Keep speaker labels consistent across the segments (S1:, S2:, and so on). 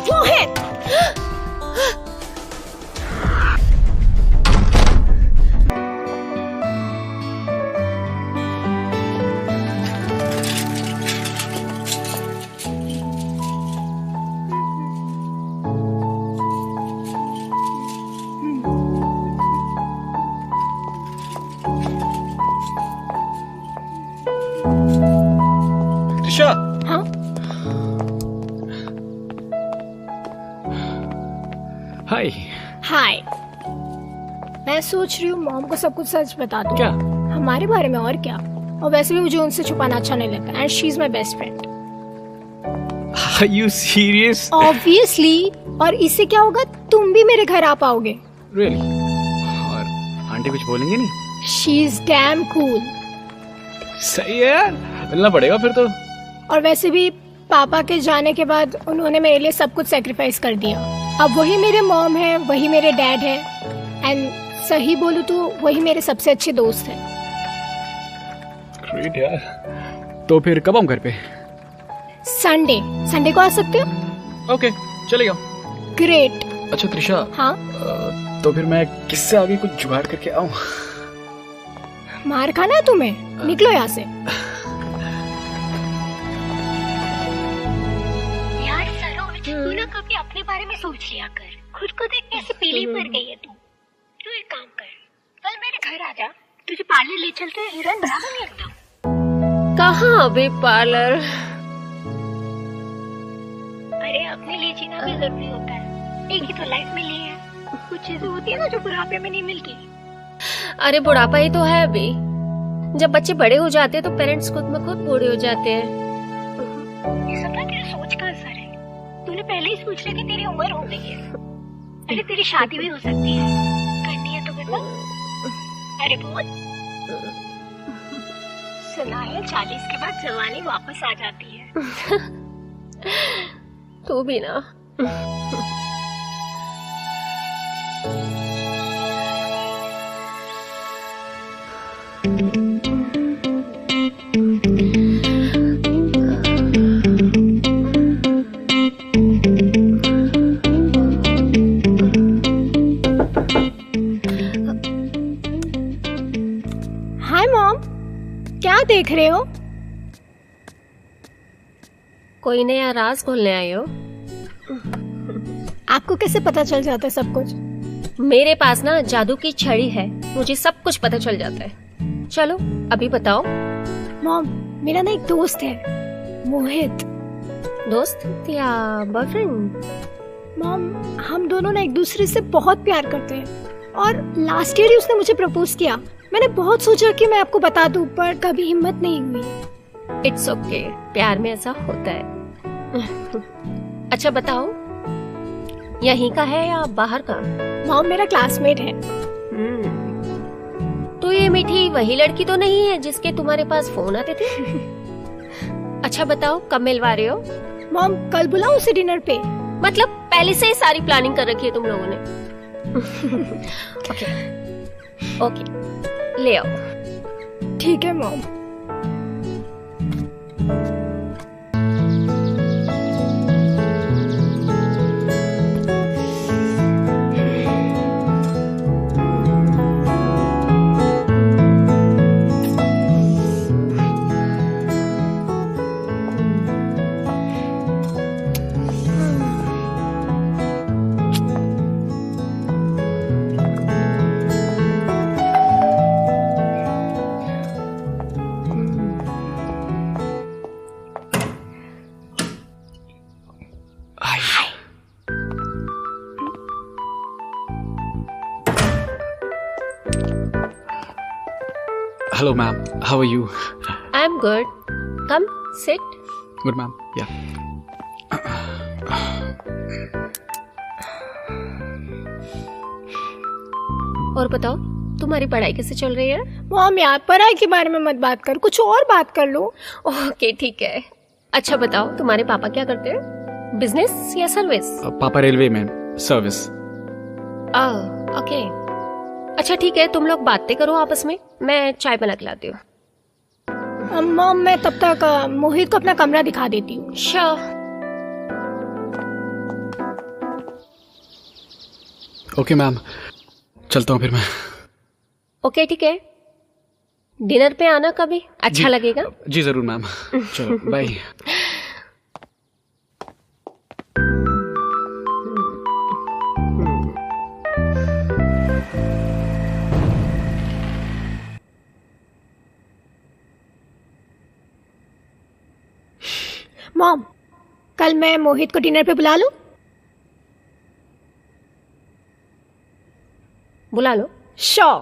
S1: मोहित!
S2: त्रिशा।
S1: हाँ?
S2: हाय।
S1: हाय। मैं सोच रही हूँ मॉम को सब कुछ सच बता दूँ।
S2: क्या?
S1: हमारे बारे में, और क्या। और वैसे भी मुझे उनसे छुपाना अच्छा नहीं लगता। And she is my best friend.
S2: Are you serious?
S1: Obviously. और इससे क्या होगा, तुम भी मेरे घर आ पाओगे।
S2: Really? और आंटी कुछ बोलेंगे नहीं?
S1: She is damn cool.
S2: सही है यार, मिलना पड़ेगा फिर तो।
S1: और वैसे भी पापा के जाने के बाद उन्होंने मेरे लिए सब कुछ सेक्रीफाइस कर दिया। अब वही मेरे मॉम है, वही मेरे डैड है। एंड सही बोलूं तो वही मेरे सबसे अच्छे दोस्त हैं।
S2: ग्रेट यार। तो फिर कब आऊं घर पे?
S1: संडे को आ सकते हो?
S2: ओके, चलेगा।
S1: ग्रेट।
S2: अच्छा त्रिशा।
S1: हाँ?
S2: तो फिर मैं किससे आगे कुछ जुगाड़ करके आऊं?
S1: मार खाना है तुम्हें? निकलो यहाँ से।
S3: यार सरोज, तू ना कभी अपने बारे में सोच लिया कर। खुद को देख कैसे पीली पड़ गई है तू। तू एक काम कर, कल मेरे घर आ जा, तुझे पार्लर ले चलते हैं, हीरोइन बना दूंगी एकदम।
S4: कहाँ अभी पार्लर?
S3: अरे अपने लिए जीना भी जरूरी होता है। एक ही तो लाइफ मिली है, कुछ चीजें होती है ना जो बुढ़ापे में नहीं मिलती।
S4: अरे बुढ़ापा ही तो है अभी। जब बच्चे बड़े हो जाते हैं तो पेरेंट्स खुद में खुद बूढ़े हो जाते हैं।
S3: ये सब ना तेरे सोच का असर है। तूने पहले ही सोच लिया कि तेरी उम्र हो गई है। अरे तेरी शादी भी हो सकती है, करनी है तो बता। अरे बोल। सुना है 40 के बाद जवानी वापस आ जाती है।
S4: तू भी ना।
S1: हाय मॉम, क्या देख रहे हो?
S4: कोई नया राज खोलने आई हो?
S1: आपको कैसे पता चल जाता है सब कुछ?
S4: मेरे पास ना जादू की छड़ी है, मुझे सब कुछ पता चल जाता है। चलो अभी बताओ।
S1: मॉम, मेरा ना एक दोस्त है, मोहित।
S4: दोस्त या बॉयफ्रेंड?
S1: मॉम, हम दोनों ना एक दूसरे से बहुत प्यार करते हैं। और लास्ट ईयर ही उसने मुझे प्रपोज किया। मैंने बहुत सोचा कि मैं आपको बता दूं, पर कभी हिम्मत नहीं हुई।
S4: इट्स ओके, प्यार में ऐसा होता है। अच्छा बताओ, यहीं का है या बाहर का?
S1: मॉम, मेरा क्लासमेट है।
S4: तो ये मीठी वही लड़की तो नहीं है जिसके तुम्हारे पास फोन आते थे? अच्छा बताओ, कब मिलवा रहे हो?
S1: मॉम, कल बुलाऊं उसे डिनर पे?
S4: मतलब पहले से ही सारी प्लानिंग कर रखी है तुम लोगों ने? ओके ओके, ले आओ।
S1: ठीक है mom.
S2: Hello ma'am, how are you?
S4: I'm good. Come, sit.
S2: Good ma'am, yeah.
S4: और बताओ, तुम्हारी पढ़ाई कैसे चल रही है?
S1: मॉम, यार पढ़ाई के बारे में मत बात कर, कुछ और बात कर लो।
S4: ओके ठीक है। अच्छा बताओ, तुम्हारे पापा क्या करते हैं? बिजनेस या सर्विस?
S2: पापा रेलवे में सर्विस।
S4: ओके। अच्छा ठीक है, तुम लोग बातें करो आपस में, मैं चाय बना के लाती हूँ।
S1: मॉम मैं तब तक मोहित को अपना कमरा दिखा देती हूँ।
S4: श्योर।
S2: ओके मैम, चलता हूँ फिर मैं।
S4: ओके ठीक है, डिनर पे आना कभी, अच्छा लगेगा।
S2: जी जरूर मैम, चलो बाय।
S1: मॉम कल मैं मोहित को डिनर पे बुला लूं?
S4: बुला लो।
S1: श्योर?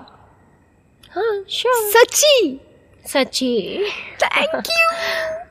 S4: हाँ श्योर।
S1: सच्ची?
S4: सच्ची।
S1: Thank you.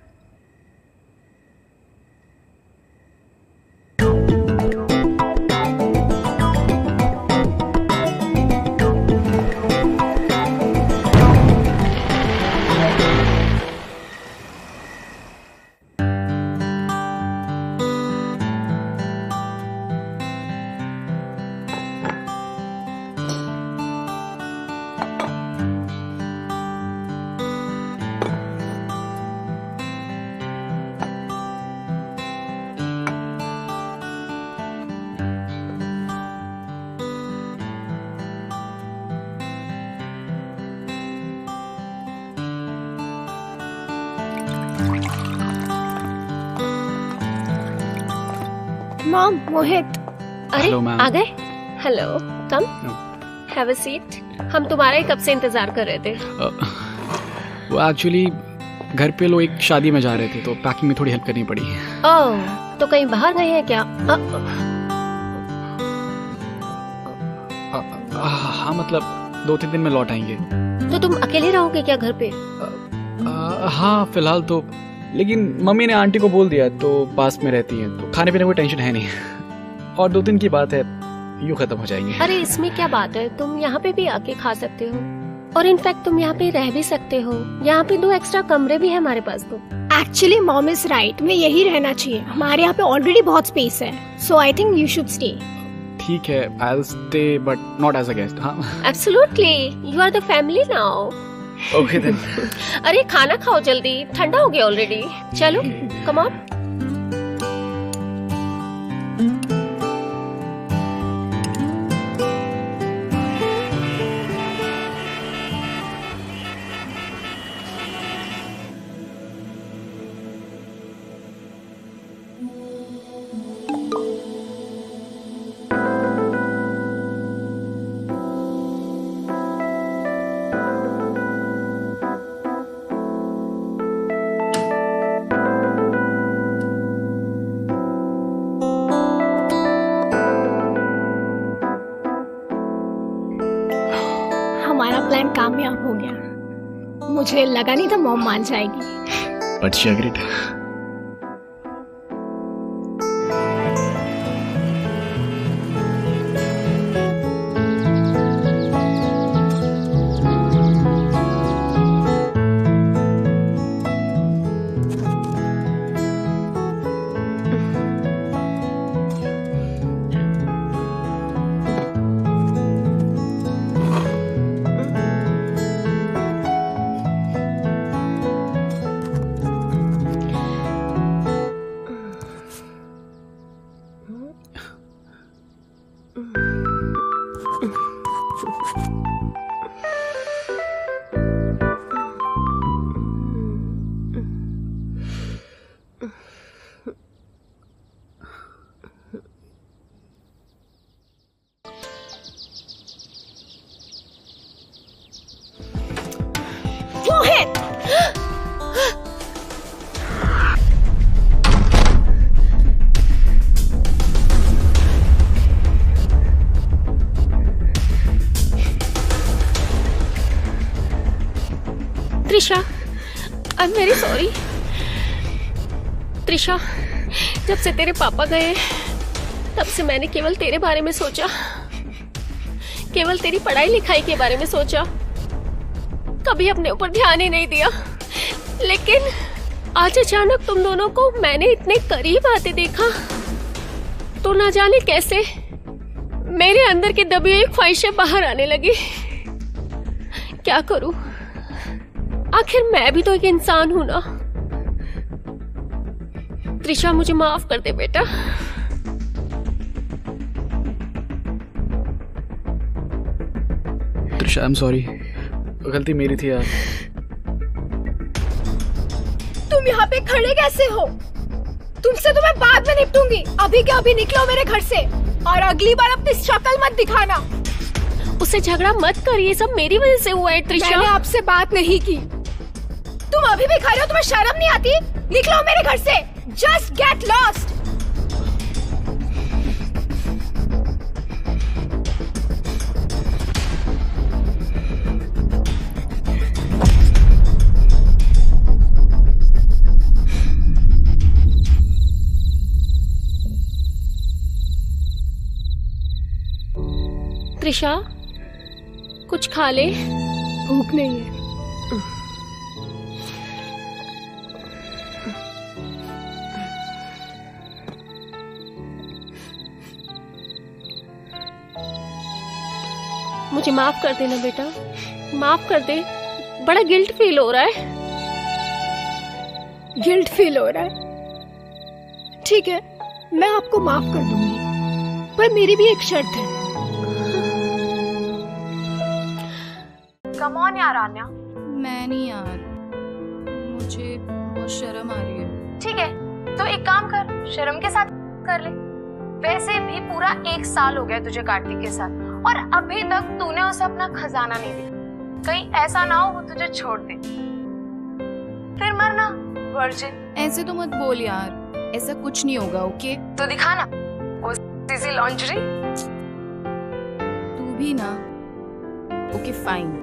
S1: मॉम, मोहित।
S4: अरे
S2: Hello, ma'am.
S4: आ गए? Hello, come have a seat. हम तुम्हारा ही कब से इंतजार कर रहे थे।
S2: वो एक्चुअली घर पे लोग एक शादी में जा रहे थे तो पैकिंग में थोड़ी हेल्प करनी पड़ी।
S4: ओह, तो कहीं बाहर गए हैं क्या?
S2: हाँ मतलब 2-3 दिन में लौट आएंगे।
S4: तो तुम अकेले रहोगे क्या घर पे?
S2: हाँ फिलहाल तो, लेकिन मम्मी ने आंटी को बोल दिया तो पास में रहती है तो खाने पीने कोई टेंशन है नहीं। और 2 दिन की बात है, यूं खत्म हो जाएंगे।
S4: अरे इसमें क्या बात है, तुम यहाँ पे भी आके खा सकते हो और इनफैक्ट तुम यहाँ पे रह भी सकते हो। यहाँ पे 2 एक्स्ट्रा कमरे भी है हमारे पास। तो
S1: एक्चुअली मॉम इज राइट, मैं यही रहना चाहिए। हमारे यहाँ पे ऑलरेडी बहुत स्पेस है, so I think you should stay.
S2: ठीक है, I will stay but not as a guest. हाँ
S4: absolutely, you are the family now.
S2: Okay then.
S4: अरे खाना खाओ जल्दी, ठंडा हो गया ऑलरेडी। चलो कम ऑन।
S1: हमारा प्लान कामयाब हो गया। मुझे लगा नहीं था मॉम मान जाएगी।
S2: But she agreed.
S1: Mohit!
S4: Trisha, I am very sorry. Trisha, जब से तेरे पापा गए तब से मैंने केवल तेरे बारे में सोचा, केवल तेरी पढ़ाई लिखाई के बारे में सोचा, कभी अपने ऊपर ध्यान ही नहीं दिया। लेकिन आज अचानक तुम दोनों को मैंने इतने करीब आते देखा तो ना जाने कैसे मेरे अंदर की दबी हुई ख्वाहिशें बाहर आने लगी। क्या करूं? आखिर मैं भी तो एक इंसान हूं ना। त्रिशा मुझे माफ कर दे बेटा।
S2: त्रिशा आई एम सॉरी, गलती मेरी थी यार।
S1: तुम यहाँ पे खड़े कैसे हो? तुमसे तो मैं बाद में निपटूंगी, अभी के अभी निकलो मेरे घर से, और अगली बार अपनी शक्ल मत दिखाना।
S4: उससे झगड़ा मत कर, ये सब मेरी वजह से हुआ है त्रिशा।
S1: मैंने आपसे बात नहीं की। तुम अभी भी खड़े हो, तुम्हें शर्म नहीं आती? निकलो मेरे घर से, जस्ट गेट लॉस्ट।
S4: त्रिशा कुछ खा ले।
S1: भूख नहीं है।
S4: मुझे माफ कर देना बेटा, माफ कर दे। बड़ा गिल्ट फील हो रहा है।
S1: गिल्ट फील हो रहा है? ठीक है, मैं आपको माफ कर दूंगी, पर मेरी भी एक शर्त है।
S5: कम ऑन यार आन्या।
S6: मैं नहीं यार, मुझे बहुत शर्म आ रही है।
S5: ठीक है, तो एक काम कर, शर्म के साथ कर ले। वैसे भी पूरा 1 साल हो गया तुझे कार्तिक के साथ, और अभी तक तूने उसे अपना खजाना नहीं दिया। कहीं ऐसा ना हो वो तुझे छोड़ दे, फिर मरना वर्जिन।
S6: ऐसे तो मत बोल यार, ऐसा कुछ नहीं होगा। ओके
S5: तो दिखाना वो सीसी लॉन्ड्री।
S6: तू भी ना। Okay fine.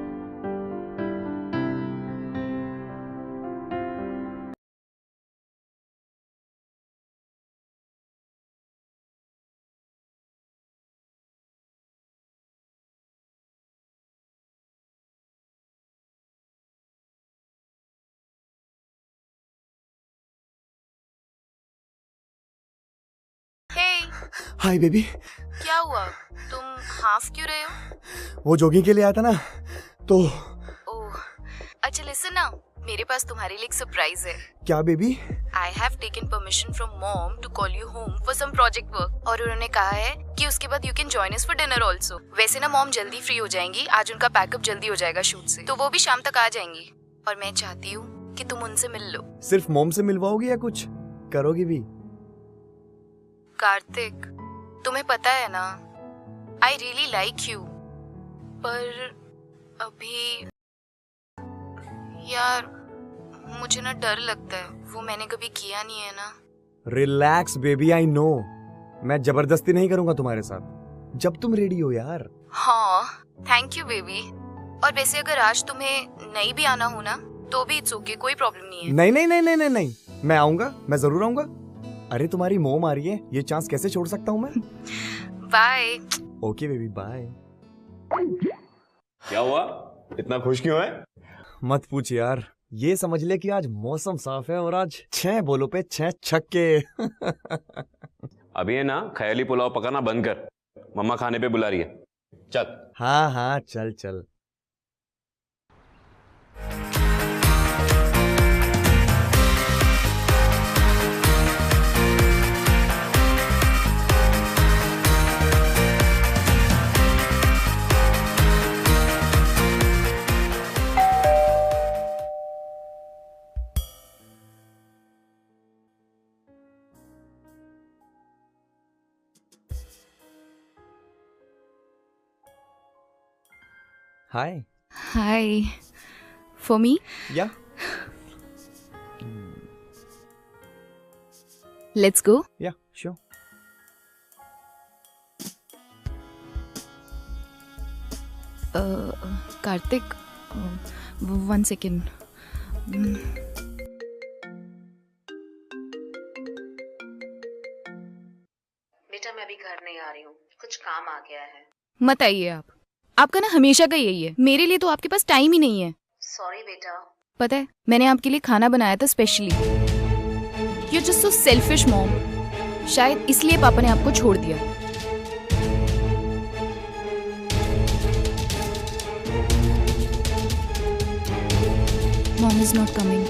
S7: Hi baby.
S6: क्या हुआ, तुम हाफ क्यों रहे हो?
S7: वो जॉगिंग के लिए आया था ना, तो।
S6: ओह अच्छा, लिसन ना, मेरे पास तुम्हारे लिए एक सरप्राइज है।
S7: क्या baby?
S6: I have taken permission from mom to call you home for some project work, और उन्होंने कहा है कि उसके बाद you can join us for dinner also. वैसे ना मॉम जल्दी फ्री हो जाएंगी, आज उनका पैकअप जल्दी हो जाएगा शूट से, तो वो भी शाम तक आ जाएंगी, और मैं चाहती हूँ कि तुम उनसे मिल लो।
S7: सिर्फ मॉम से मिलवाओगी या कुछ करोगी भी?
S6: कार्तिक, तुम्हें पता है ना, आई रियली लाइक यू, पर अभी यार मुझे ना डर लगता है, वो मैंने कभी किया नहीं है ना।
S7: Relax baby, I know. मैं जबरदस्ती नहीं करूंगा तुम्हारे साथ, जब तुम रेडी हो यार।
S6: हाँ थैंक यू बेबी। और वैसे अगर आज तुम्हें नहीं भी आना हो ना, तो भी इट्स ओके, कोई प्रॉब्लम नहीं है।
S7: नहीं नहीं नहीं नहीं नहीं नहीं, मैं आऊंगा, मैं जरूर आऊंगा। अरे तुम्हारी मॉम आ रही है, ये चांस कैसे छोड़ सकता हूँ मैं?
S6: बाय।
S7: Okay baby, bye.
S8: क्या हुआ, इतना खुश क्यों है?
S7: मत पूछ यार, ये समझ ले कि आज मौसम साफ है और आज 6 बॉलों पे 6 छक्के।
S8: अभी है ना, ख्याली पुलाव पकाना बंद कर, मम्मा खाने पे बुला रही है, चल।
S7: हाँ हाँ चल चल। Hi.
S6: Hi. For me?
S7: Yeah.
S6: Let's go.
S7: Yeah, sure.
S6: Karthik, 1 second.
S5: बेटा मैं अभी घर नहीं आ रही हूँ, कुछ काम आ गया है।
S6: मत आइए आप। आपका ना हमेशा का यही है, मेरे लिए तो आपके पास टाइम ही नहीं है।
S5: सॉरी बेटा।
S6: पता है, मैंने आपके लिए खाना बनाया था specially. You're just so selfish mom. शायद इसलिए पापा ने आपको छोड़ दिया। mom is not coming.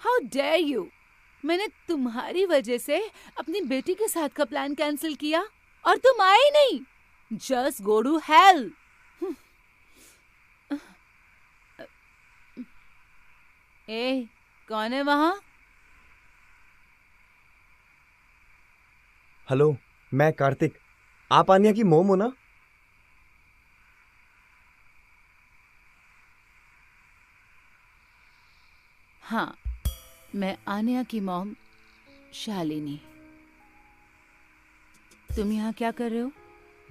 S9: How dare you? मैंने तुम्हारी वजह से अपनी बेटी के साथ का प्लान कैंसिल किया और तुम आए नहीं. Just go to hell. ए, कौन है वहाँ?
S7: हेलो, मैं कार्तिक. आप आन्या की मोम हो ना?
S9: हाँ, मैं आन्या की मॉम शालिनी. तुम यहाँ क्या कर रहे हो?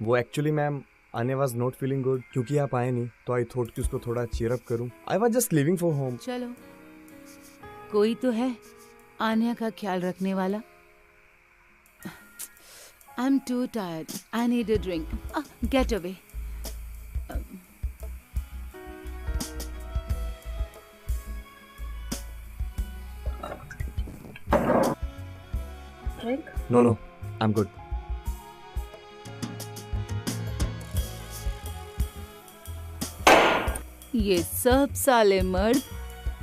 S7: वो actually ma'am, Aanya was not feeling good क्योंकि आप आए नहीं, तो आई थॉट कि उसको थोड़ा चीयर अप करूं. I was just leaving for home.
S9: चलो, कोई तो है आन्या का ख्याल रखने वाला. I am too tired. I need a drink. Get away.
S7: No, I am good.
S9: ये सब साले मर्द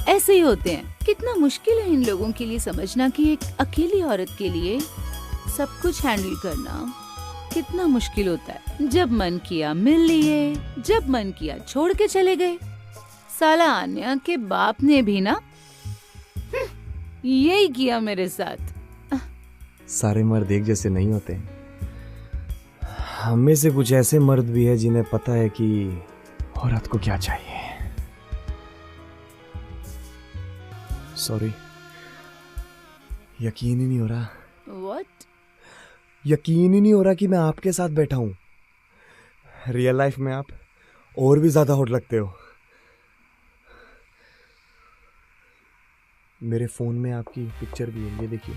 S9: ऐसे ही होते हैं. कितना मुश्किल है इन लोगों के लिए समझना कि एक अकेली औरत के लिए सब कुछ हैंडल करना कितना मुश्किल होता है. जब मन किया मिल लिए, जब मन किया छोड़ के चले गए. साला आन्या के बाप ने भी ना यही किया मेरे साथ.
S7: सारे मर्द एक जैसे नहीं होते. हम में से कुछ ऐसे मर्द भी है जिन्हें पता है कि औरत को क्या चाहिए. सॉरी, यकीन ही नहीं हो रहा.
S9: What?
S7: यकीन ही नहीं हो रहा कि मैं आपके साथ बैठा हूं. रियल लाइफ में आप और भी ज्यादा हॉट लगते हो. मेरे फोन में आपकी पिक्चर भी है, ये देखिए.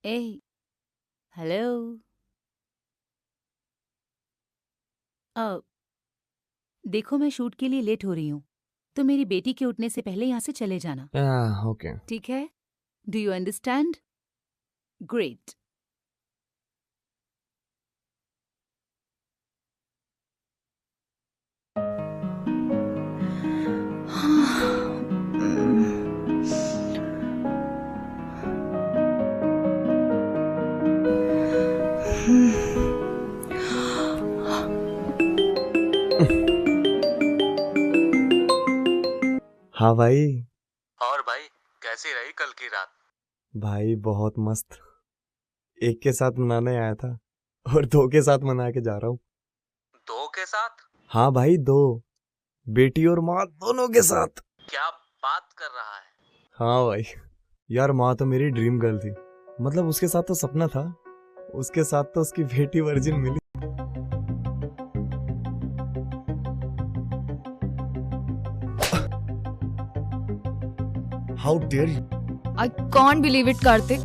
S9: ए, हेलो. देखो, मैं शूट के लिए लेट हो रही हूँ, तो मेरी बेटी के उठने से पहले यहाँ से चले जाना.
S7: ओके.
S9: ठीक है? Do you understand? ग्रेट.
S7: हाँ भाई.
S10: और भाई, कैसी रही कल की रात?
S7: भाई बहुत मस्त. एक के साथ मनाने आया था और दो के साथ मना के जा रहा हूँ.
S10: दो के साथ?
S7: हाँ भाई, दो. बेटी और माँ दोनों के साथ.
S10: क्या बात कर रहा है?
S7: हाँ भाई, यार माँ तो मेरी ड्रीम गर्ल थी. मतलब उसके साथ तो सपना था, उसके साथ तो उसकी बेटी वर्जिन मिली. How dare you?
S6: I can't believe it, Kartik.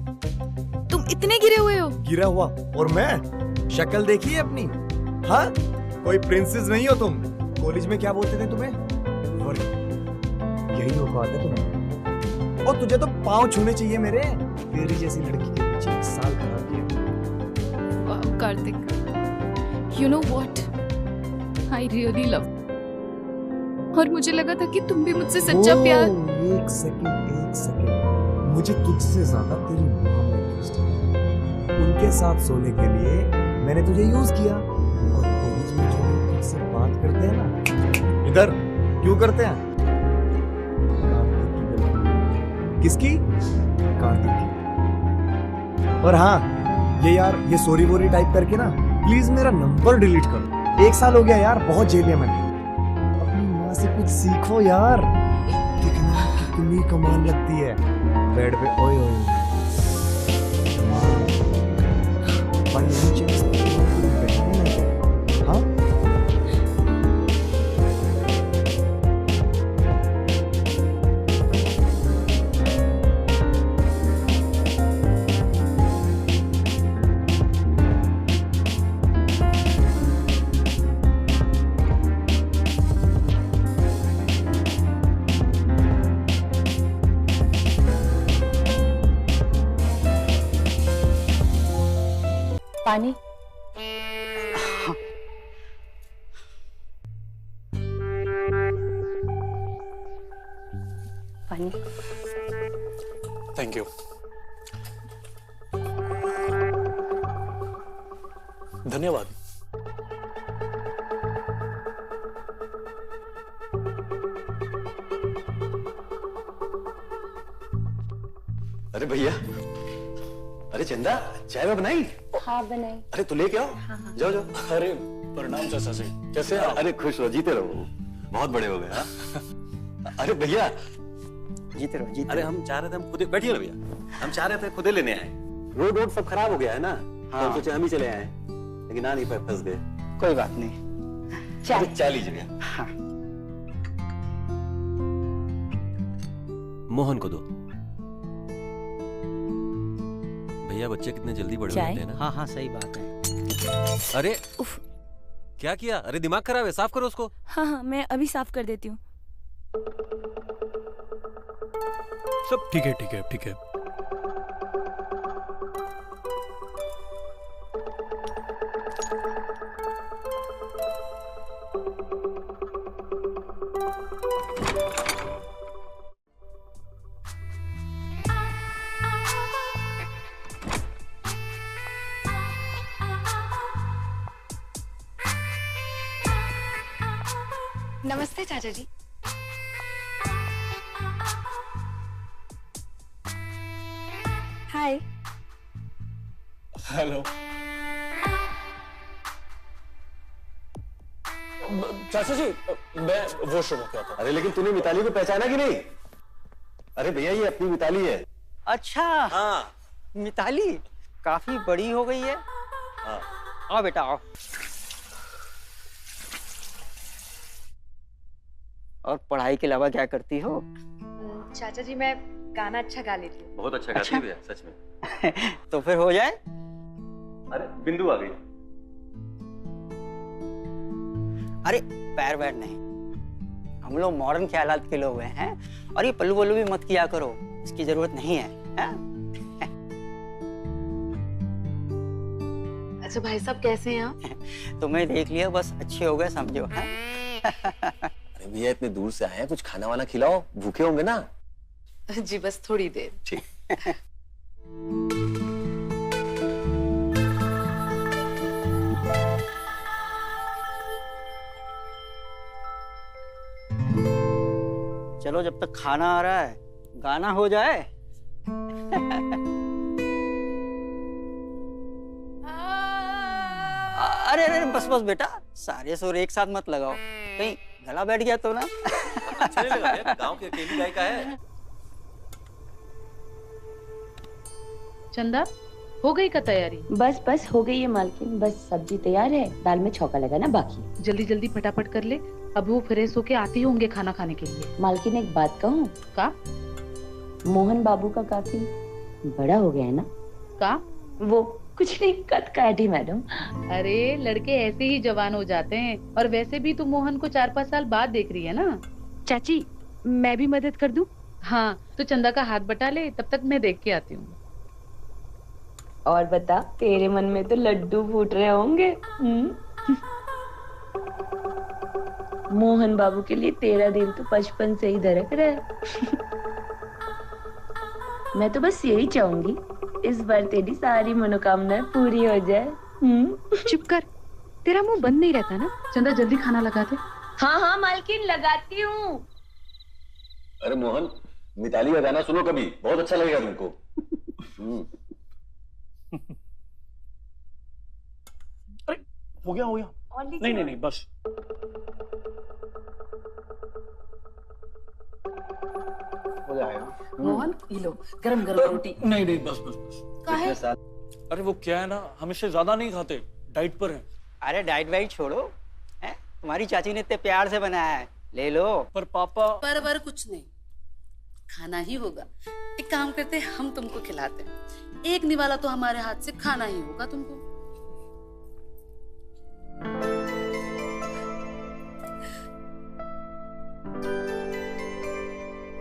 S6: तुम इतने गिरे हुए हो.
S7: गिरा हुआ? और मैं? शक्ल देखी है अपनी? हाँ? कोई प्रिंसेस नहीं हो तुम. कॉलेज में क्या बोलते थे तुम्हें? यही औकात है तुम्हें. और तुझे तो पाँव छूने चाहिए मेरे. तेरी जैसी लड़की के पीछे 1 साल खराब किया.
S6: वाह Kartik. You know what? I really love. और मुझे लगा था कि तुम भी मुझसे सच्चा प्यार.
S7: एक सेकंड. मुझे तुझसे ज्यादा तेरी माँ में इंटरेस्ट है. उनके साथ सोने के लिए मैंने तुझे यूज किया. और कॉलेज में जो लोग तुझसे बात करते हैं ना, इधर क्यों करते हैं? किसकी? कार्तिक की. और हाँ, ये यार, ये सॉरी वोरी टाइप करके ना प्लीज मेरा नंबर डिलीट करो. 1 साल हो गया यार, बहुत झेल लिया मैंने. से कुछ सीखो यार. कितनी कमाल लगती है बेड पे. ओए
S11: पानी। पानी।
S12: Thank you. धन्यवाद।
S13: अरे भैया, अरे चंदा, चाय बनाई?
S11: हाँ बनाई।
S13: अरे तू लेके आओ। जाओ जाओ।
S12: अरे प्रणाम चाचा जी, कैसे हैं आप?
S13: अरे खुश रहो, जीते रहो, बहुत बड़े हो गए। हाँ? अरे भैया, जीते रहो, जीते। अरे हम चाह रहे थे, हम खुद बैठिए ना भैया, हम चाह रहे थे खुद लेने आए। रोड सब खराब हो गया है ना, हाँ। तो सोचे हम ही चले आए, लेकिन आ नहीं पाए, फंस गए।
S14: कोई बात नहीं,
S13: चाय लीजिए भैया।
S14: हाँ।
S13: मोहन को दो। भैया बच्चे कितने जल्दी बड़े होते हैं ना।
S14: हाँ हाँ सही बात है।
S13: अरे उफ, क्या किया? अरे दिमाग खराब है, साफ करो उसको।
S15: हाँ हाँ मैं अभी साफ कर देती हूँ।
S12: सब ठीक है, ठीक है, ठीक है।
S16: नमस्ते चाचा जी।
S15: हाय।
S12: हेलो। चाचा जी मैं वॉशरूम होके आता हूं।
S13: अरे लेकिन तूने मिताली को पहचाना कि नहीं? अरे भैया ये अपनी मिताली है।
S14: अच्छा
S13: हाँ।
S14: मिताली काफी बड़ी हो गई है।
S13: हाँ।
S14: आओ बेटा आओ। और पढ़ाई के अलावा क्या करती हो?
S16: चाचा जी मैं गाना अच्छा गा लेती हूँ।
S13: बहुत अच्छा गाती है भैया, सच में।
S14: तो फिर हो जाए।
S13: अरे बिंदु आ गई।
S14: अरे पैर वैर नहीं, हम लोग मॉडर्न ख्यालात के लोग हैं, और ये पल्लू वल्लू भी मत किया करो, इसकी जरूरत नहीं है, है?
S16: अच्छा भाई साहब कैसे हैं आप?
S14: तुम्हें देख लिया बस अच्छे हो गए समझो।
S13: अरे भैया इतने दूर से आए हैं, कुछ खाना वाना खिलाओ, भूखे होंगे ना।
S16: जी बस थोड़ी देर।
S13: ठीक।
S14: चलो जब तक खाना आ रहा है गाना हो जाए। अरे अरे बस बस बेटा, सारे सुर एक साथ मत लगाओ, कहीं गला बैठ गया तो ना।
S13: अच्छा नहीं लगा यार, गांव की अकेली गायिका है।
S17: चंदा हो गई का तैयारी?
S11: बस बस हो गई है मालकिन, बस सब्जी तैयार है, दाल में छौंका लगाना बाकी।
S17: जल्दी जल्दी फटाफट कर ले, अब वो फ्रेश होके आते होंगे खाना खाने के लिए।
S11: मालकिन एक बात कहूँ?
S17: का?
S11: मोहन बाबू का काफी बड़ा हो गया है ना?
S17: का?
S11: वो कुछ नहीं, कद काटी मैडम।
S17: अरे लड़के ऐसे ही जवान हो जाते हैं, और वैसे भी तू मोहन को 4-5 साल बाद देख रही है ना।
S15: चाची मैं भी मदद कर दूं?
S17: हाँ तो चंदा का हाथ बटा ले, तब तक मैं देख के आती हूँ।
S11: और बता, तेरे मन में तो लड्डू फूट रहे होंगे। मोहन बाबू के लिए तेरा दिल तो बचपन से ही धड़क रहा है। मैं तो बस यही चाहूंगी इस बार तेरी सारी मनोकामनाएं पूरी हो जाए।
S15: चुप कर, तेरा मुंह बंद नहीं रहता ना।
S17: चंदा जल्दी खाना लगा दे।
S11: हाँ हाँ मालकिन लगाती हूँ।
S13: अरे मोहन, मिताली का गाना सुनो कभी, बहुत अच्छा लगेगा तुमको।
S12: अरे हो गया हो गया। नहीं नहीं नहीं बस।
S13: हो जाएगा।
S17: मोहन ये लो गरम गरम रोटी।
S12: नहीं नहीं बस बस बस।
S17: काहे?
S12: अरे वो क्या है ना, हम इससे ज्यादा नहीं खाते, डाइट पर हैं।
S14: अरे डाइट वाइट छोड़ो, है? तुम्हारी चाची ने इतने प्यार से बनाया है, ले लो।
S12: पर पापा।
S18: पर कुछ नहीं, खाना ही होगा। एक काम करते हैं, हम तुमको खिलाते हैं। एक निवाला तो हमारे हाथ से खाना ही होगा तुमको।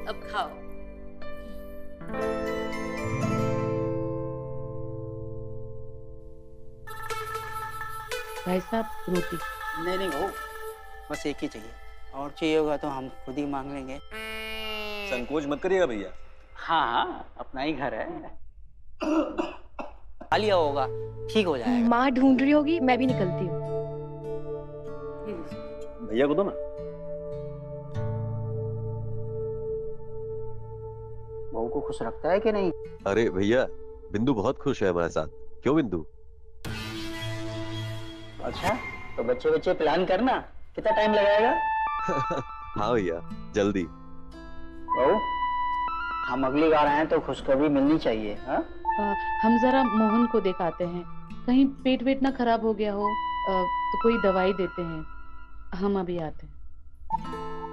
S18: अब खाओ।
S17: भाई साहब रोटी।
S14: नहीं नहीं वो बस एक ही चाहिए, और चाहिए होगा तो हम खुद ही मांग लेंगे।
S13: संकोच मत करिएगा भैया।
S14: हाँ हाँ अपना ही घर है, खा लिया होगा, ठीक हो जाएगा।
S15: माँ ढूंढ रही होगी, मैं भी निकलती हूँ।
S13: भैया को दो ना।
S14: बहू को खुश रखता है कि नहीं?
S19: अरे भैया बिंदु बहुत खुश है हमारे साथ। क्यों बिंदु?
S14: अच्छा तो बच्चे बच्चे प्लान करना, कितना टाइम लगाएगा?
S19: हाँ भैया जल्दी।
S14: बहू हम अगली बार आए तो खुशखबरी मिलनी चाहिए। हाँ
S17: हम जरा मोहन को दिखाते हैं, कहीं पेट वेट ना खराब हो गया हो तो कोई दवाई देते हैं। हम अभी आते हैं।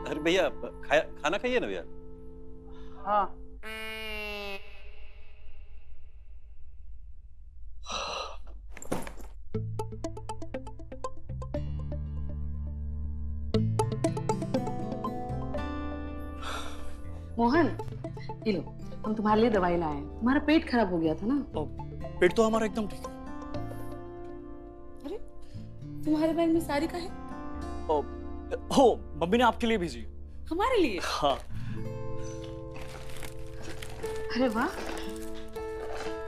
S13: अरे भैया खाना खाइए ना भैया।
S14: हाँ
S18: मोहन ये लो, हम तुम्हारे लिए दवाई लाए हैं। तुम्हारा पेट खराब हो गया था ना।
S12: पेट तो हमारा एकदम ठीक है।
S18: अरे तुम्हारे बैग में साड़ी का है?
S12: हो मम्मी ने आपके लिए भेजी।
S18: हमारे लिए?
S12: हाँ।
S18: अरे वाह,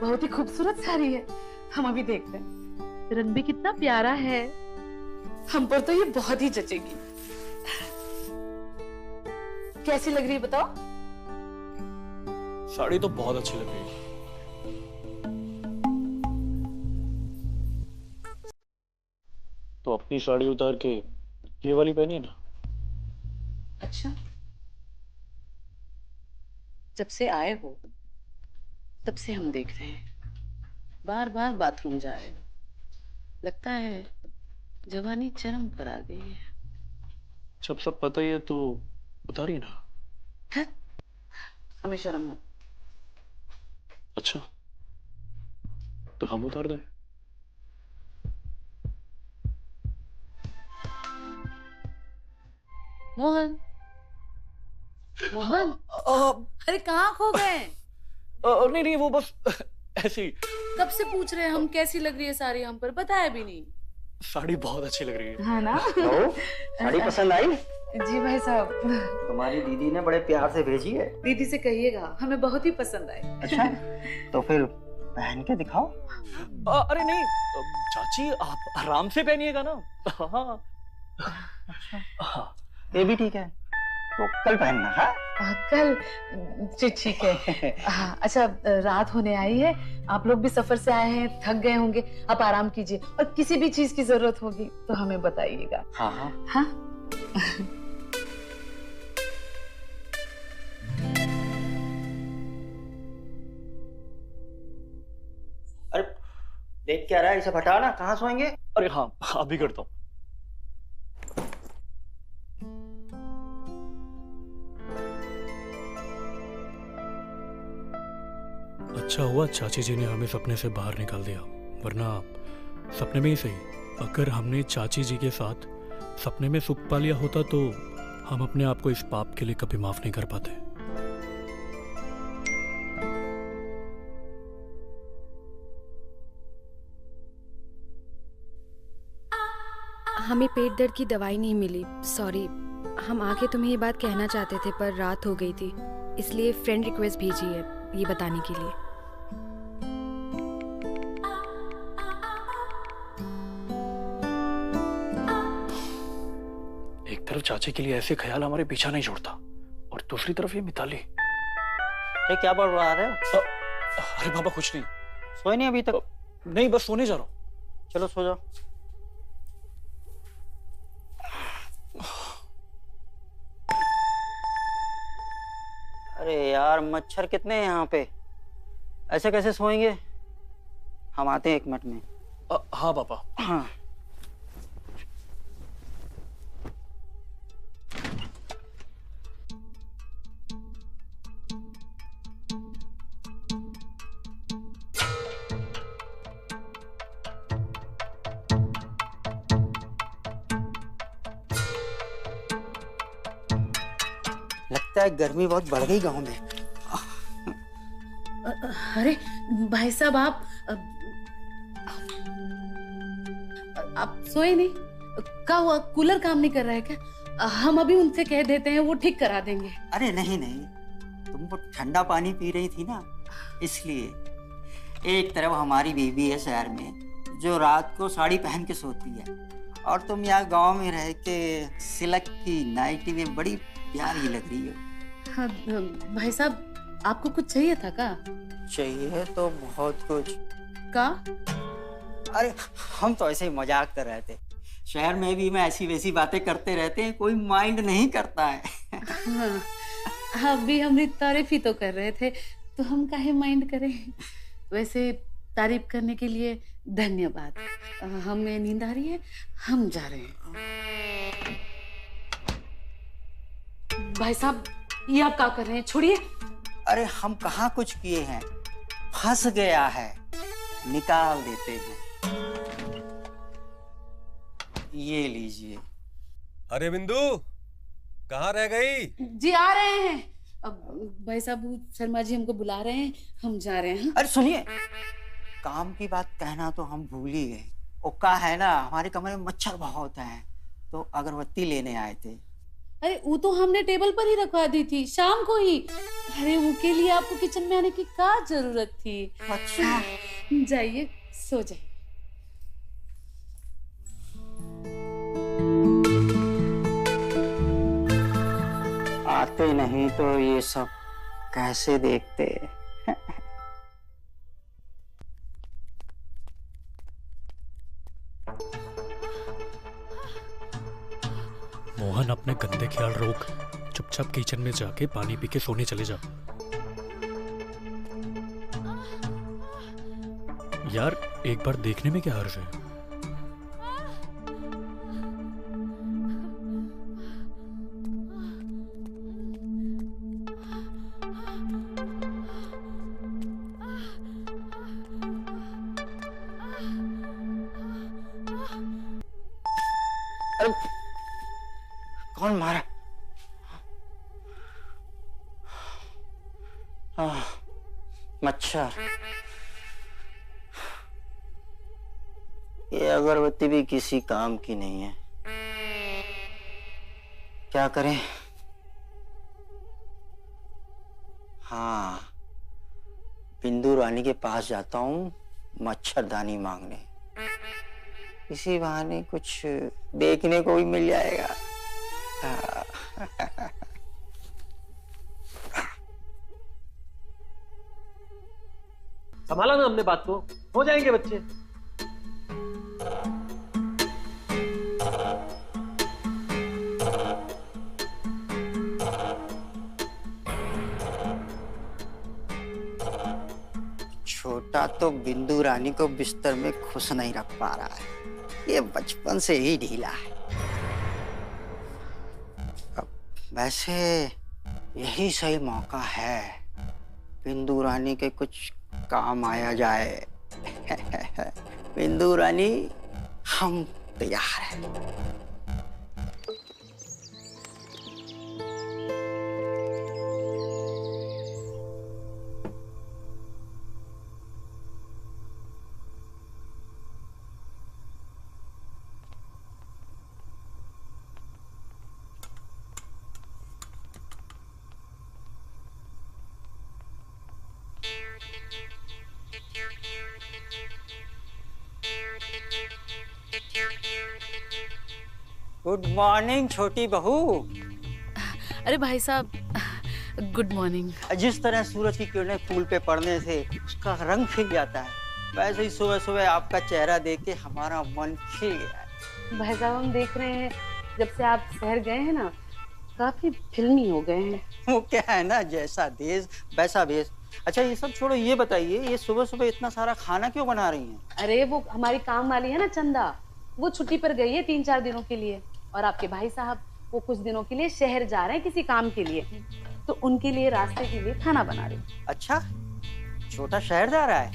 S18: बहुत ही खूबसूरत साड़ी है। हम अभी देखते हैं।
S17: रंग भी कितना प्यारा है।
S18: हम पर तो ये बहुत ही जचेगी। कैसी लग रही है बताओ?
S12: साड़ी तो बहुत अच्छी लग रही है। तो अपनी साड़ी उतार के ये वाली पहनी ना।
S18: अच्छा, जब से आए हो तब से हम देख रहे हैं, बार बार बाथरूम जा रहे हो। लगता है जवानी चरम पर आ गई है।
S12: जब सब पता ही है तो उतारिए ना।
S18: हमें शर्म है।
S12: अच्छा तो हम उतार दें।
S18: मोहन, मोहन, अरे कहाँ खो गए?
S12: नहीं नहीं वो बस ऐसे ही।
S18: कब से पूछ रहे हैं हम कैसी लग रही है साड़ी, हम पर बताया भी नहीं।
S12: साड़ी बहुत अच्छी लग रही है।
S18: हाँ ना?
S14: साड़ी पसंद आई?
S18: जी भाई साहब।
S14: तुम्हारी दीदी ने बड़े प्यार से भेजी है।
S18: दीदी से कहिएगा हमें बहुत ही पसंद आई।
S14: अच्छा तो फिर पहन के दिखाओ।
S12: अरे नहीं चाची आप आराम से पहनिएगा ना। हाँ
S14: ये भी ठीक है, तो कल पहनना। हाँ
S18: कल ठीक है। हाँ अच्छा, रात होने आई है, आप लोग भी सफर से आए हैं, थक गए होंगे, आप आराम कीजिए और किसी भी चीज की जरूरत होगी तो हमें बताइएगा।
S14: हाँ हाँ
S18: हाँ।
S14: अरे देख क्या रहा है, इसे हटा ना, कहाँ सोएंगे?
S12: अरे हाँ अभी करता हूँ। अच्छा हुआ चाची जी ने हमें सपने से बाहर निकाल दिया, वरना सपने में ही सही, अगर हमने चाची जी के साथ सपने में सुख पा लिया होता तो हम अपने आप को इस पाप के लिए कभी माफ नहीं कर पाते।
S20: हमें पेट दर्द की दवाई नहीं मिली, सॉरी। हम आके तुम्हें ये बात कहना चाहते थे पर रात हो गई थी, इसलिए फ्रेंड रिक्वेस्ट भेजी है ये बताने के लिए।
S12: एक तरफ चाची के लिए ऐसे ख्याल हमारे पीछा नहीं छोड़ता और दूसरी तरफ ये मिताली।
S14: ये क्या बढ़ रहा है?
S12: अरे बाबा कुछ नहीं।
S14: सोए नहीं अभी तक?
S12: नहीं बस सोने जा रहा हूँ।
S14: चलो सो जाओ। अरे यार मच्छर कितने हैं यहाँ पे, ऐसे कैसे सोएंगे? हम आते हैं 1 मिनट में।
S12: हाँ पापा।
S14: हाँ लगता है गर्मी बहुत बढ़ गई गांव में।
S18: अरे भाई साहब आप
S17: सोए नहीं? क्या हुआ, कूलर काम नहीं कर रहा है क्या? हम अभी उनसे कह देते हैं, वो ठीक करा देंगे।
S14: अरे नहीं नहीं, तुम वो ठंडा पानी पी रही थी ना, इसलिए। एक तरफ हमारी बेबी है शहर में जो रात को साड़ी पहन के सोती है, और तुम यहाँ गांव में रह के सिल्क की नाइटी में बड़ी प्यारी लग रही हो।
S17: हाँ, भाई साहब आपको कुछ चाहिए था का?
S14: चाहिए तो बहुत कुछ।
S17: का?
S14: अरे हम तो ऐसे ही मजाक कर रहे थे, शहर में भी मैं ऐसी वैसी बातें करते रहते हैं, कोई माइंड नहीं करता है।
S17: हाँ, अभी हमारी तारीफ ही तो कर रहे थे, तो हम काहे माइंड करें। वैसे तारीफ करने के लिए धन्यवाद। हमें नींद आ रही है, हम जा रहे हैं। भाई साहब ये आप क्या कर रहे हैं, छोड़िए।
S14: अरे हम कहाँ कुछ किए हैं, फंस गया है, निकाल देते हैं। ये लीजिए।
S13: अरे बिंदु, कहाँ रह गई?
S17: जी आ रहे हैं। अब भाई साहब शर्मा जी हमको बुला रहे हैं, हम जा रहे हैं।
S14: अरे सुनिए, काम की बात कहना तो हम भूल ही गए। ओका है ना, हमारे कमरे में मच्छर बहुत हैं, तो अगरबत्ती लेने आए थे।
S17: अरे वो तो हमने टेबल पर ही रखवा दी थी शाम को ही। अरे उनके लिए आपको किचन में आने की क्या जरूरत थी?
S14: अच्छा
S17: जाइए सो जाइए।
S14: आते नहीं तो ये सब कैसे देखते।
S12: मोहन अपने गंदे ख्याल रोक, चुपचाप किचन में जाके पानी पी के सोने चले जा। यार एक बार देखने में क्या हर्ज है?
S14: कौन मारा? मच्छर। ये अगरबत्ती भी किसी काम की नहीं है, क्या करें? हाँ, बिंदु रानी के पास जाता हूँ मच्छरदानी मांगने, इसी बहाने कुछ देखने को भी मिल जाएगा।
S13: संभाला ना हमने बात को, हो जाएंगे बच्चे।
S14: छोटा तो बिंदु रानी को बिस्तर में खुश नहीं रख पा रहा है, ये बचपन से ही ढीला है। वैसे यही सही मौका है, बिंदु रानी के कुछ काम आया जाए। बिंदु रानी हम तैयार हैं। गुड मॉर्निंग छोटी बहू।
S17: अरे भाई साहब गुड मॉर्निंग।
S14: जिस तरह सूरज की किरणें फूल पे पड़ने से उसका रंग खिल जाता है, वैसे ही सुबह सुबह आपका चेहरा देख के हमारा मन खिल गया है।
S17: भाई साहब हम देख रहे हैं जब से आप शहर गए हैं ना, काफी फिल्मी हो गए हैं।
S14: वो क्या है ना, जैसा देश वैसा भेष। अच्छा ये सब छोड़ो, ये बताइए ये सुबह सुबह इतना सारा खाना क्यों बना रही हैं?
S17: अरे वो हमारी काम वाली है ना चंदा, वो छुट्टी पर गई है 3-4 दिनों के लिए, और आपके भाई साहब वो कुछ दिनों के लिए शहर जा रहे हैं किसी काम के लिए, तो उनके लिए रास्ते के लिए खाना बना रही।
S14: अच्छा, छोटा शहर जा रहा है?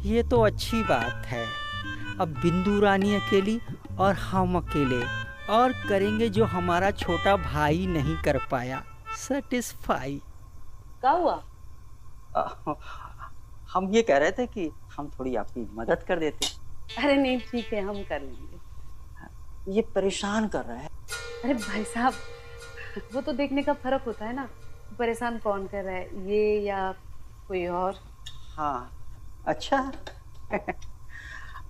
S14: ये तो अच्छी बात है। अब बिंदु रानी अकेली और हम अकेले, और करेंगे जो हमारा छोटा भाई नहीं कर पाया, सेटिस्फाई।
S17: क्या हुआ?
S14: हम ये कह रहे थे कि हम थोड़ी आपकी मदद कर देते।
S17: अरे नहीं ठीक है, हम कर लेंगे।
S14: ये परेशान कर रहा है।
S17: अरे भाई साहब, वो तो देखने का फर्क होता है ना, परेशान कौन कर रहा है, ये या कोई और।
S14: हाँ अच्छा।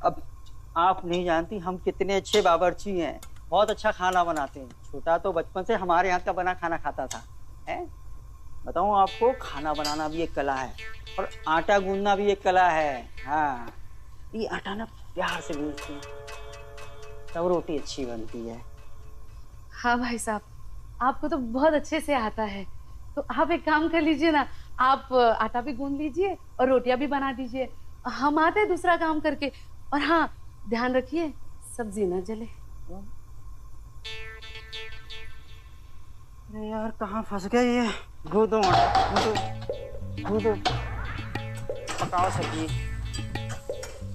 S14: अब आप नहीं जानती हम कितने अच्छे बावर्ची हैं, बहुत अच्छा खाना बनाते हैं। छोटा तो बचपन से हमारे हाथ का बना खाना खाता था। है बताऊं आपको, खाना बनाना भी एक कला है और आटा गूंदना भी एक कला है। हाँ ये आटा ना प्यार से गूंदते हैं तब रोटी अच्छी बनती है।
S17: हाँ भाई साहब, आपको तो बहुत अच्छे से आता है, तो आप एक काम कर लीजिए ना, आप आटा भी गूंद लीजिए और रोटियां भी बना दीजिए, हम आते हैं दूसरा काम करके। और हाँ ध्यान रखिए सब्जी ना जले।
S14: अरे यार कहाँ फंस गए ये। गूंदो गूंदो पकाओ सब्जी,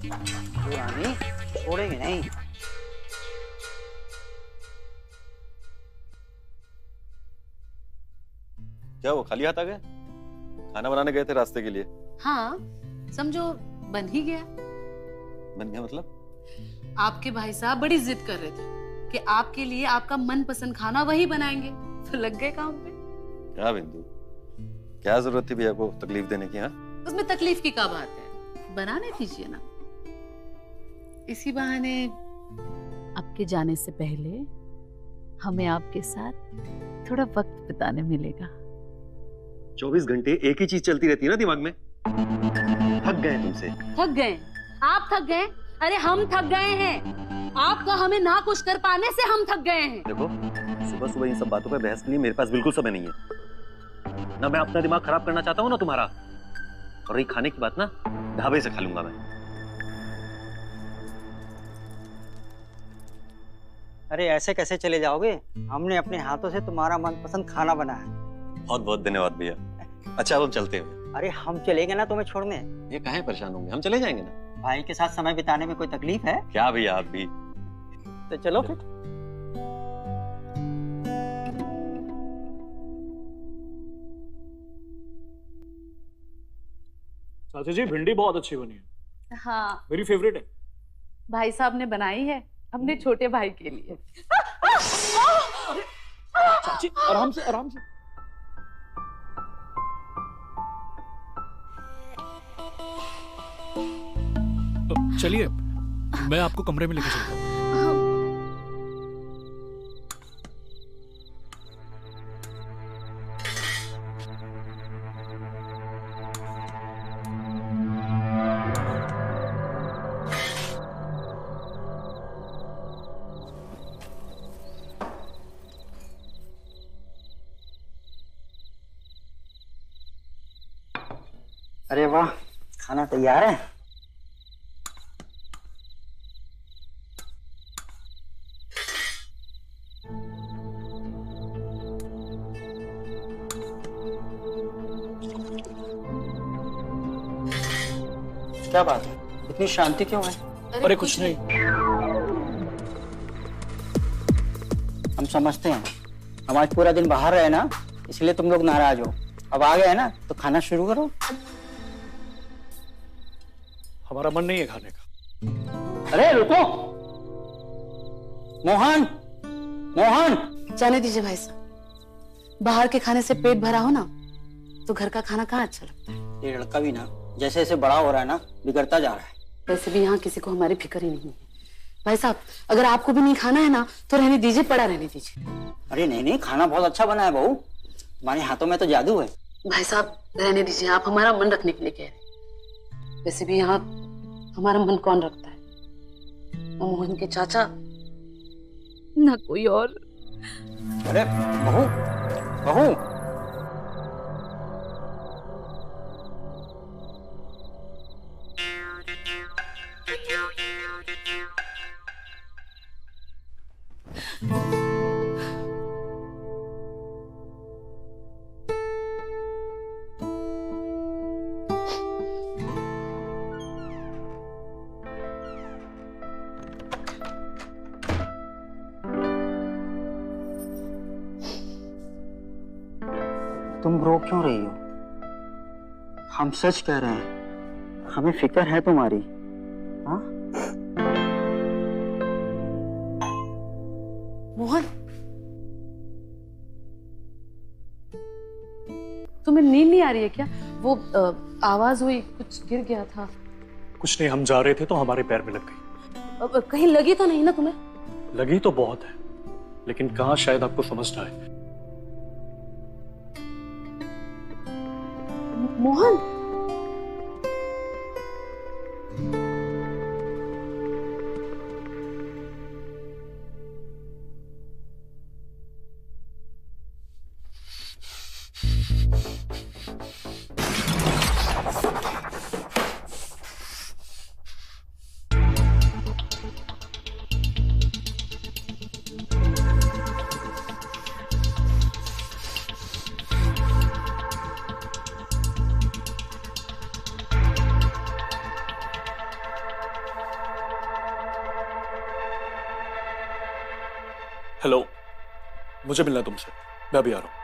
S14: पुरानी छोड़ेंगे नहीं।
S19: क्या वो खाली हाथ आ गए? खाना बनाने गए थे रास्ते के लिए?
S17: हाँ समझो बन ही गया।
S19: बन गया मतलब?
S17: आपके भाई साहब बड़ी जिद कर रहे थे कि आपके लिए आपका मनपसंद खाना वही बनाएंगे, तो लग गए काम पे।
S19: क्या बिंदु, क्या जरूरत थी भैया को तकलीफ देने की? हाँ
S17: उसमें तकलीफ की क्या बात है, बनाने दीजिए ना। इसी बहाने आपके जाने से पहले हमें आपके साथ थोड़ा वक्त बिताने मिलेगा।
S19: 24 घंटे एक ही चीज चलती रहती है ना दिमाग में। थक गए तुमसे।
S17: थक गए? आप थक गए? अरे हम थक गए हैं, आपका हमें ना कुछ कर पाने से हम थक गए हैं।
S19: देखो सुबह सुबह इन सब बातों पर बहस के लिए मेरे पास बिल्कुल समय नहीं है। ना मैं अपना दिमाग खराब करना चाहता हूँ ना तुम्हारा। और रही खाने की बात ना, ढाबे से खा लूंगा मैं।
S14: अरे ऐसे कैसे चले जाओगे, हमने अपने हाथों से तुम्हारा मनपसंद खाना बनाया है।
S19: बहुत बहुत धन्यवाद भैया। अच्छा अब हम चलते हैं।
S14: अरे हम चलेंगे ना तुम्हें छोड़ने।
S19: ये काहे परेशान होंगे, हम चले जाएंगे ना।
S14: भाई के साथ समय बिताने में कोई तकलीफ है
S19: क्या भैया? आप भी
S14: तो चलो फिर।
S12: चाचा जी भिंडी बहुत अच्छी बनी है।
S17: हाँ
S12: मेरी फेवरेट है।
S17: भाई साहब ने बनाई है अपने छोटे भाई के लिए।
S12: चाची आराम से आराम से। चलिए मैं आपको कमरे में लेके चलता हूँ।
S14: अरे वाह, खाना तैयार है। क्या बात है, इतनी शांति क्यों है?
S12: अरे कुछ नहीं।
S14: हम समझते हैं, हम आज पूरा दिन बाहर रहे ना, इसलिए तुम लोग नाराज हो। अब आ गए ना तो खाना शुरू करो।
S12: हमारा मन नहीं है खाने का।
S14: अरे रुको, मोहन मोहन।
S17: जाने दीजिए भाई साहब, बाहर के खाने से पेट भरा हो ना तो घर का खाना कहाँ अच्छा लगता है।
S14: ये लड़का भी ना जैसे जैसे बड़ा हो रहा है ना, बिगड़ता जा रहा है।
S17: वैसे भी यहाँ किसी को हमारी फिक्र ही नहीं है। भाई साहब अगर आपको भी नहीं खाना है ना तो रहने दीजिए, पड़ा रहने दीजिए।
S14: अरे नहीं नहीं, खाना बहुत अच्छा बना है बहू, तुम्हारे हाथों में तो जादू है।
S17: भाई साहब रहने दीजिए, आप हमारा मन रखने के लिए कह रहे हैं। वैसे भी यहाँ हमारा मन कौन रखता है, ना मोहन के चाचा ना कोई और।
S14: अरे बहू बहू, तुम रो क्यों रही हो? हम सच कह रहे हैं, हमें फिक्र है तुम्हारी। हाँ
S17: मोहन, तुम्हें नींद नहीं आ रही है क्या? वो आवाज हुई, कुछ गिर गया था।
S12: कुछ नहीं, हम जा रहे थे तो हमारे पैर में लग गई।
S17: कहीं लगी तो नहीं ना तुम्हें?
S12: लगी तो बहुत है, लेकिन कहाँ शायद आपको समझ ना आए।
S17: मोहन,
S12: हेलो, मुझे मिलना है तुमसे, मैं अभी आ रहा हूं।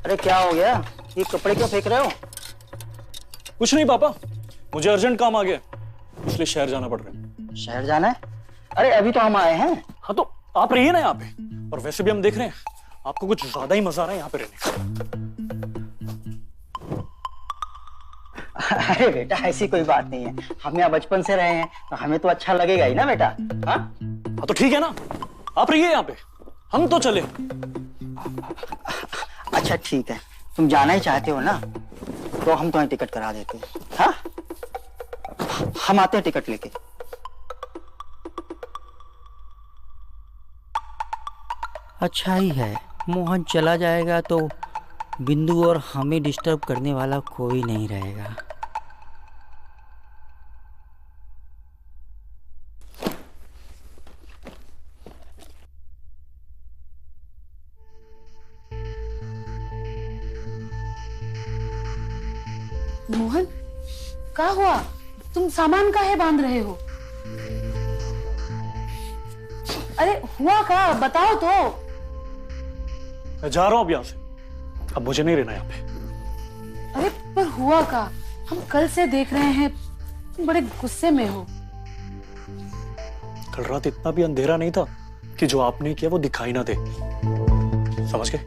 S14: अरे क्या हो गया? ये कपड़े क्यों फेंक रहे हो?
S12: कुछ नहीं पापा, मुझे अर्जेंट काम आ गया, इसलिए शहर जाना पड़ रहा है।
S14: शहर जाना है? अरे अभी तो हम आए हैं।
S12: हाँ तो आप रहिए ना यहाँ पे, और वैसे भी हम देख रहे हैं आपको कुछ ज्यादा ही मजा आ रहा है यहाँ पे रहने का।
S14: अरे बेटा ऐसी कोई बात नहीं है, हम यहाँ बचपन से रहे हैं तो हमें तो अच्छा लगेगा ही ना बेटा। हाँ
S12: तो ठीक है ना, आप रहिए यहाँ पे, हम तो चले।
S14: अच्छा ठीक है, तुम जाना ही चाहते हो ना, तो हम तुम्हें टिकट करा देते हैं। हाँ हम आते हैं टिकट लेके। अच्छा ही है, मोहन चला जाएगा तो बिंदु और हमें डिस्टर्ब करने वाला कोई नहीं रहेगा।
S17: मोहन, क्या हुआ? तुम सामान काहे बांध रहे हो? अरे हुआ क्या, बताओ तो।
S12: मैं जा रहा हूं अब यहाँ से, अब मुझे नहीं रहना यहाँ पे।
S17: अरे पर हुआ क्या? हम कल से देख रहे हैं तुम बड़े गुस्से में हो।
S12: कल रात इतना भी अंधेरा नहीं था कि जो आपने किया वो दिखाई ना दे, समझ गए?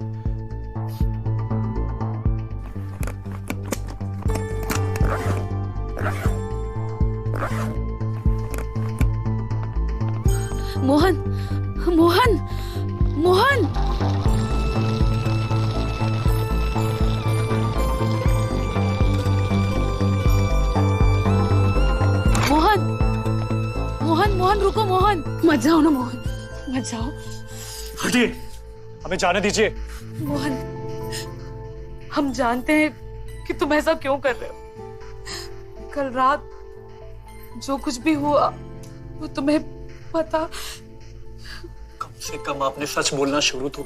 S17: मोहन, मोहन, मोहन, मोहन, मोहन, मोहन रुको मोहन, मत जाओ ना मोहन, मत जाओ।
S12: हटिए, हमें जाने दीजिए।
S17: मोहन, हम जानते हैं कि तुम ऐसा क्यों कर रहे हो। कल रात जो कुछ भी हुआ वो तुम्हें पता।
S12: कम से कम आपने सच बोलना शुरू तो